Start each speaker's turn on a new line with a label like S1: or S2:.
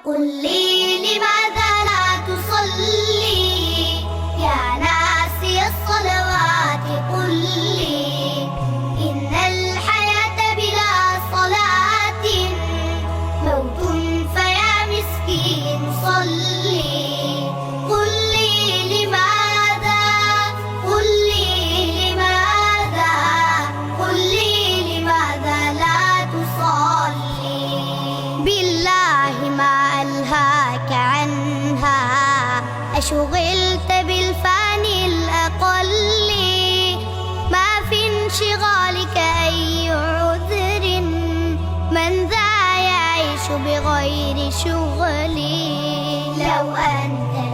S1: قل لي لماذا لا تصلي يا ناسي الصلوات؟ قل لي إن الحياة بلا صلاة موت، فيا مسكين صلي. قل لي لماذا، قل لي لماذا، قل لي لماذا لا تصلي؟ بالله ما ألهاك عنها، أشغلت بالفاني الأقل، ما في انشغالك أي عذر، من ذا يعيش بغير شغلي. لو أنت